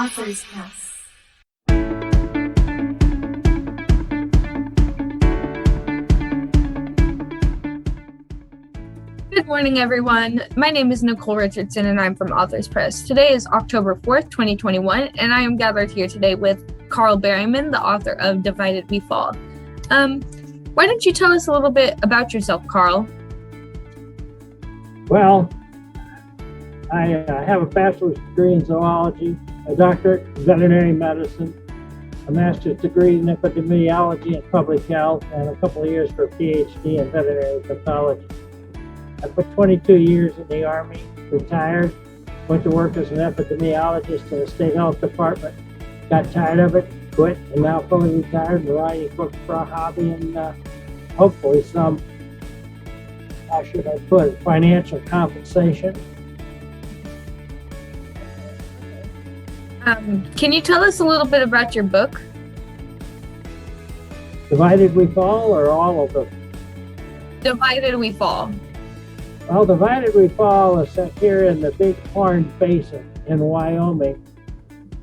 Author's House. Good morning, everyone. My name is Nicole Richardson, and I'm from Authors Press. Today is October 4th, 2021, and I am gathered here today with Carl Berryman, the author of Divided We Fall. Why don't you tell us a little bit about yourself, Carl? Well, I have a bachelor's degree in zoology, a doctorate in veterinary medicine, a master's degree in epidemiology and public health, and a couple of years for a PhD in veterinary pathology. I put 22 years in the Army, retired, went to work as an epidemiologist in the state health department, got tired of it, quit, and now fully retired, writing books for a hobby and hopefully some, how should I put it, financial compensation. Can you tell us a little bit about your book? Divided We Fall, or all of them? Divided We Fall. Well, Divided We Fall is set here in the Big Horn Basin in Wyoming.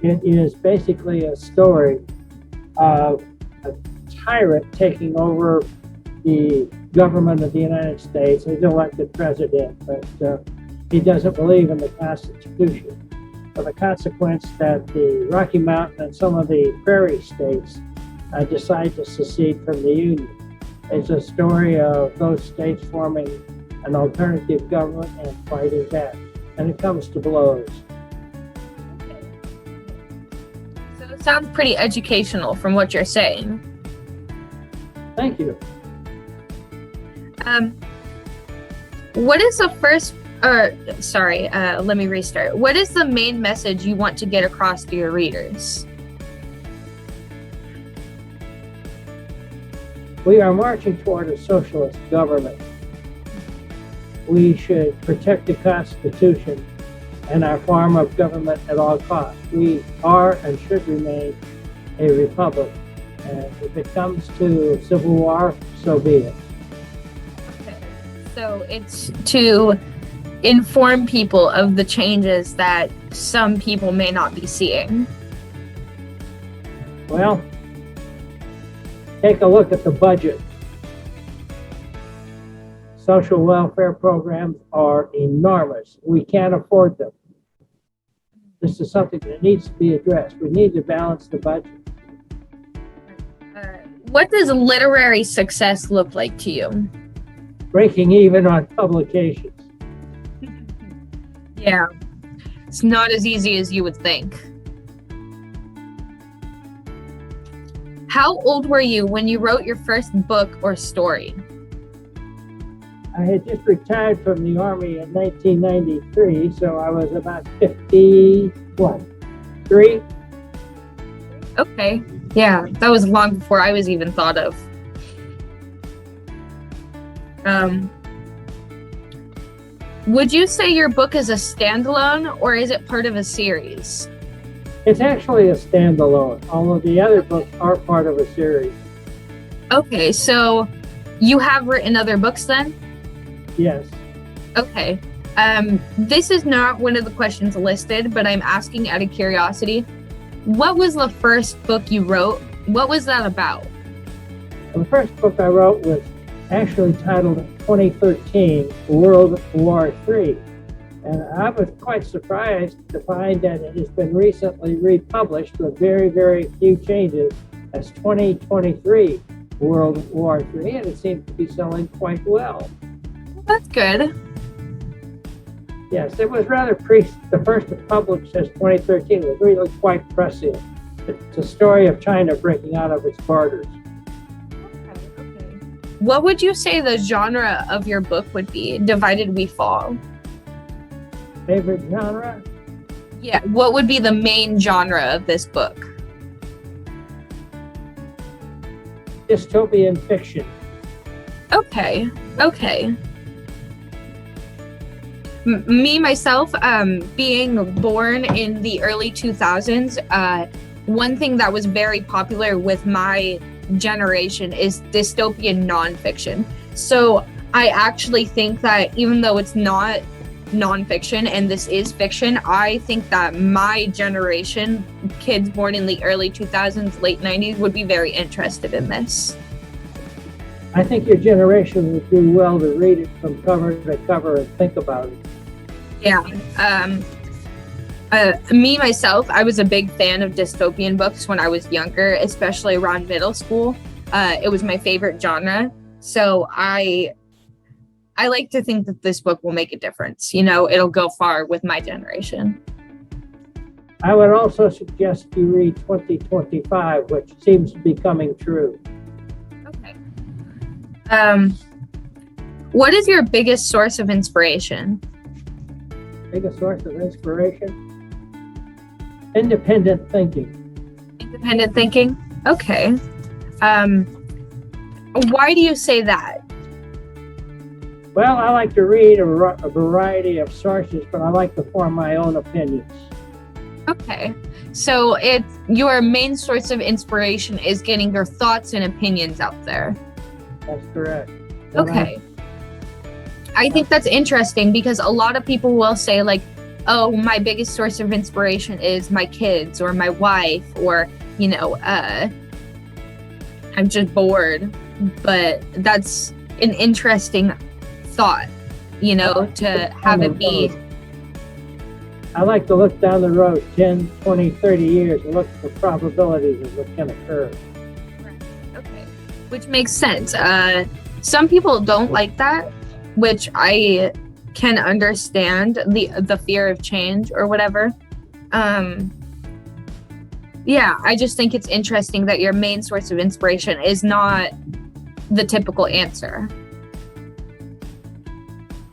It is basically a story of a tyrant taking over the government of the United States. He's elected president, but he doesn't believe in the Constitution. For the consequence that the Rocky Mountain and some of the prairie states decide to secede from the Union. It's a story of those states forming an alternative government and fighting back. And it comes to blows. Okay. So it sounds pretty educational from what you're saying. Thank you. What is the let me restart. What is the main message you want to get across to your readers? We are marching toward a socialist government. We should protect the Constitution and our form of government at all costs. We are and should remain a republic. And if it comes to civil war, so be it. Okay. So it's to inform people of the changes that some people may not be seeing. Well, take a look at the budget. Social welfare programs are enormous. We can't afford them. This is something that needs to be addressed. We need to balance the budget. What does literary success look like to you? Breaking even on publications. Yeah, it's not as easy as you would think. How old were you when you wrote your first book or story? I had just retired from the Army in 1993, so I was about 53. Okay, yeah, that was long before I was even thought of. Would you say your book is a standalone, or is it part of a series? It's actually a standalone, although the other books are part of a series. Okay, so you have written other books then? Yes. Okay. This is not one of the questions listed, but I'm asking out of curiosity. What was the first book you wrote? What was that about? The first book I wrote was actually titled 2013 World War III. And I was quite surprised to find that it has been recently republished with very, very few changes as 2023 World War III, and it seems to be selling quite well. That's good. Yes, it was rather the first to publish as 2013 was really quite prescient. It's a story of China breaking out of its borders. Okay. What would you say the genre of your book would be? Divided We Fall. Favorite genre? Yeah, what would be the main genre of this book? Dystopian fiction. Okay. Me, myself, being born in the early 2000s, one thing that was very popular with my generation is dystopian nonfiction. So I actually think that even though it's not nonfiction and this is fiction, I think that my generation, kids born in the early 2000s, late 90s, would be very interested in this. I think your generation would do well to read it from cover to cover and think about it. Yeah. Me, myself, I was a big fan of dystopian books when I was younger, especially around middle school. It was my favorite genre. So I like to think that this book will make a difference. You know, it'll go far with my generation. I would also suggest you read 2025, which seems to be coming true. Okay. What is your biggest source of inspiration? Biggest source of inspiration? Independent thinking. Independent thinking? Okay. Why do you say that? Well, I like to read a variety of sources, but I like to form my own opinions. Okay. So your main source of inspiration is getting your thoughts and opinions out there. That's correct. Okay. I think that's interesting because a lot of people will say like, oh, my biggest source of inspiration is my kids or my wife or, you know, I'm just bored. But that's an interesting thought, you know, to have it be. I like to look down the road 10, 20, 30 years and look for probabilities of what can occur. Right. Okay. Which makes sense. Some people don't like that, which I can understand, the fear of change or whatever. Yeah, I just think it's interesting that your main source of inspiration is not the typical answer.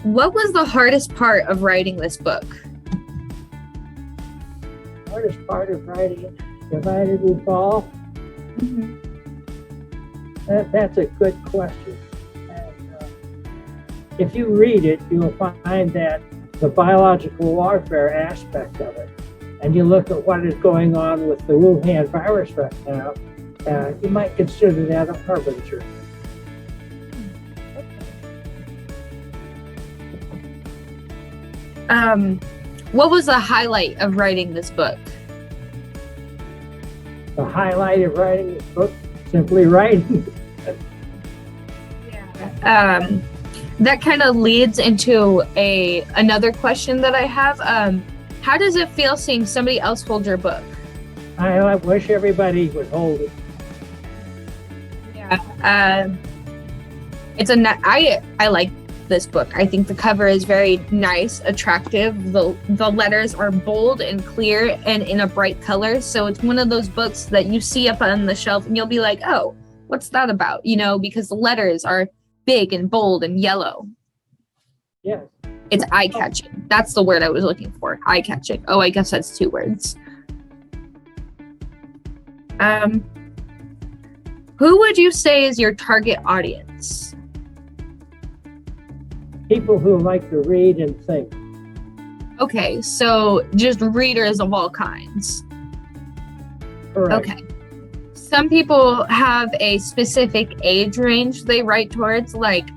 What was the hardest part of writing this book? Hardest part of writing Divided We Fall? Mm-hmm. That's a good question. And, if you read it, you will find that the biological warfare aspect of it, and you look at what is going on with the Wuhan virus right now, you might consider that a harbinger. What was the highlight of writing this book? The highlight of writing this book? Simply writing. That kind of leads into another question that I have. How does it feel seeing somebody else hold your book? I wish everybody would hold it. Yeah. I like this book. I think the cover is very nice, attractive. The letters are bold and clear and in a bright color. So it's one of those books that you see up on the shelf and you'll be like, oh, what's that about? You know, because the letters are big and bold and yellow. Yes. It's eye-catching. That's the word I was looking for. Eye-catching. Oh, I guess that's 2 words. Who would you say is your target audience? People who like to read and think. Okay, so just readers of all kinds. Correct. Okay. Some people have a specific age range they write towards, like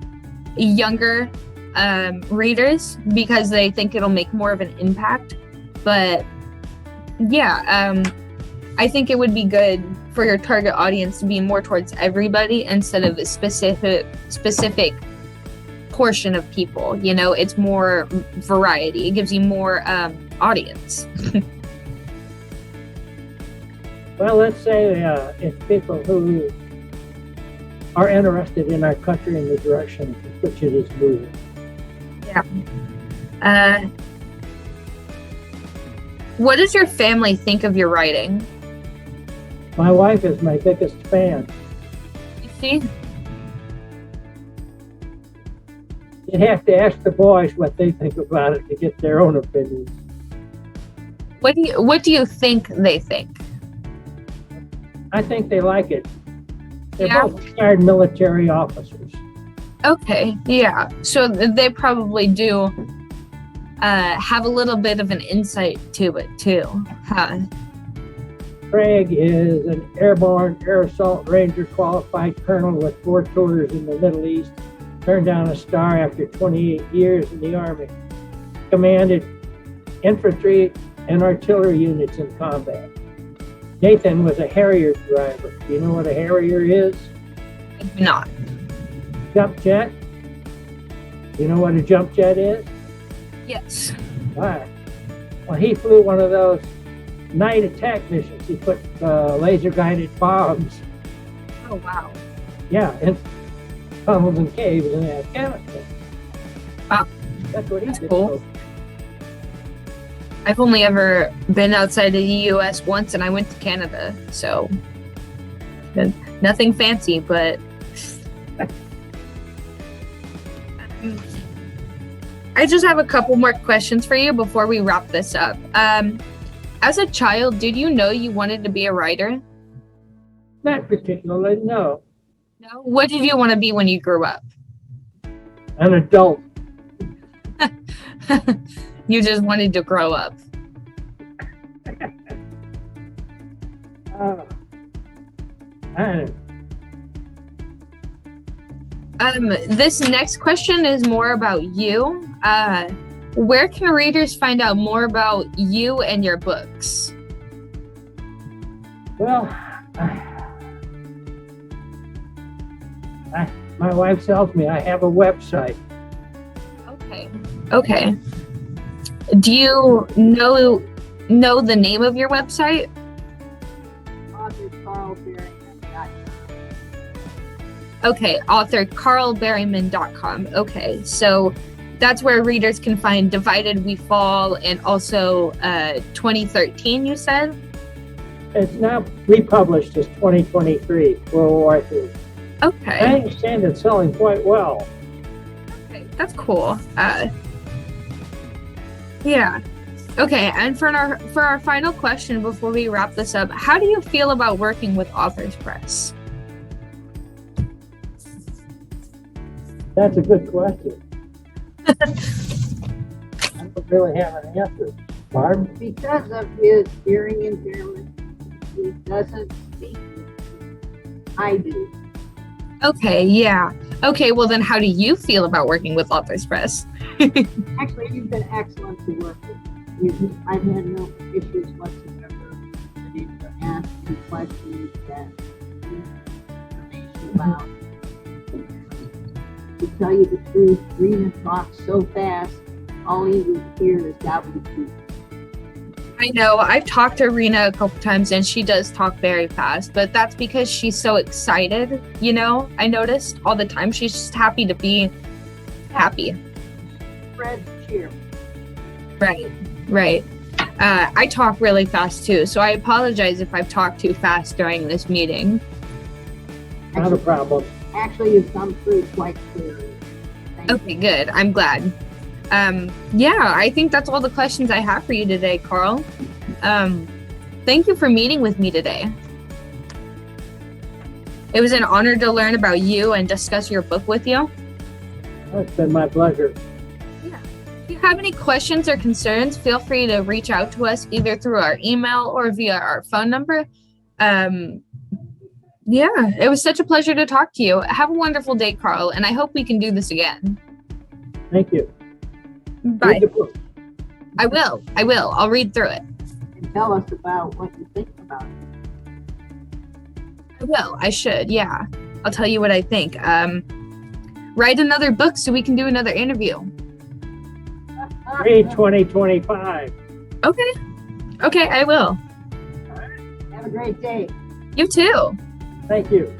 younger readers, because they think it'll make more of an impact. But yeah, I think it would be good for your target audience to be more towards everybody instead of a specific portion of people. You know, it's more variety. It gives you more audience. Well, let's say if people who are interested in our country and the direction in which it is moving. Yeah. What does your family think of your writing? My wife is my biggest fan. You see? You'd have to ask the boys what they think about it to get their own opinions. What do you think they think? I think they like it. They're Yeah. both retired military officers. Okay, yeah. So they probably do have a little bit of an insight to it too, huh? Craig is an airborne air assault ranger qualified colonel with 4 tours in the Middle East. Turned down a star after 28 years in the Army. commanded infantry and artillery units in combat. Nathan was a Harrier driver. Do you know what a Harrier is? I do not. Jump jet. You know what a jump jet is? Yes. All right. Well, he flew one of those night attack missions. He put laser-guided bombs. Oh, wow. Yeah, in tunnels and caves in Afghanistan. Wow. That's what he did. Cool. I've only ever been outside of the U.S. once, and I went to Canada, so nothing fancy, but I just have a couple more questions for you before we wrap this up. As a child, did you know you wanted to be a writer? Not particularly, no. No? What did you want to be when you grew up? An adult. You just wanted to grow up. I don't know. This next question is more about you. Where can readers find out more about you and your books? Well, my wife tells me I have a website. Okay. Do you know the name of your website? Okay, authorcarlberryman.com. Okay, so that's where readers can find Divided We Fall and also 2013, you said? It's now republished as 2023, World War III. Okay. I understand it's selling quite well. Okay, that's cool. Yeah. Okay, and for our final question before we wrap this up, how do you feel about working with Authors Press? That's a good question. I don't really have an answer. Barb? Because of his hearing impairment, he doesn't speak. I do. Okay, yeah. Okay, well then how do you feel about working with Authors Press? Actually, you've been excellent to work with. I've had no issues whatsoever. Been able to ask any questions that information about. To tell you the truth, Rena talks so fast, all you would hear is gobbledygook. I know, I've talked to Rena a couple times and she does talk very fast, but that's because she's so excited, you know? I noticed all the time. She's just happy to be happy. Fred's cheer. Right. I talk really fast too, so I apologize if I've talked too fast during this meeting. Not a problem. Actually, you've come through quite clearly. Okay, good. I'm glad. Yeah, I think that's all the questions I have for you today, Carl. Thank you for meeting with me today. It was an honor to learn about you and discuss your book with you. It's been my pleasure. Yeah. If you have any questions or concerns, feel free to reach out to us either through our email or via our phone number. Yeah, it was such a pleasure to talk to you. Have a wonderful day, Carl, and I hope we can do this again. Thank you. Bye. Read the book. I will. I'll read through it. And tell us about what you think about it. I will. I should. Yeah. I'll tell you what I think. Write another book so we can do another interview. Read 2025. Okay, I will. Have a great day. You too. Thank you.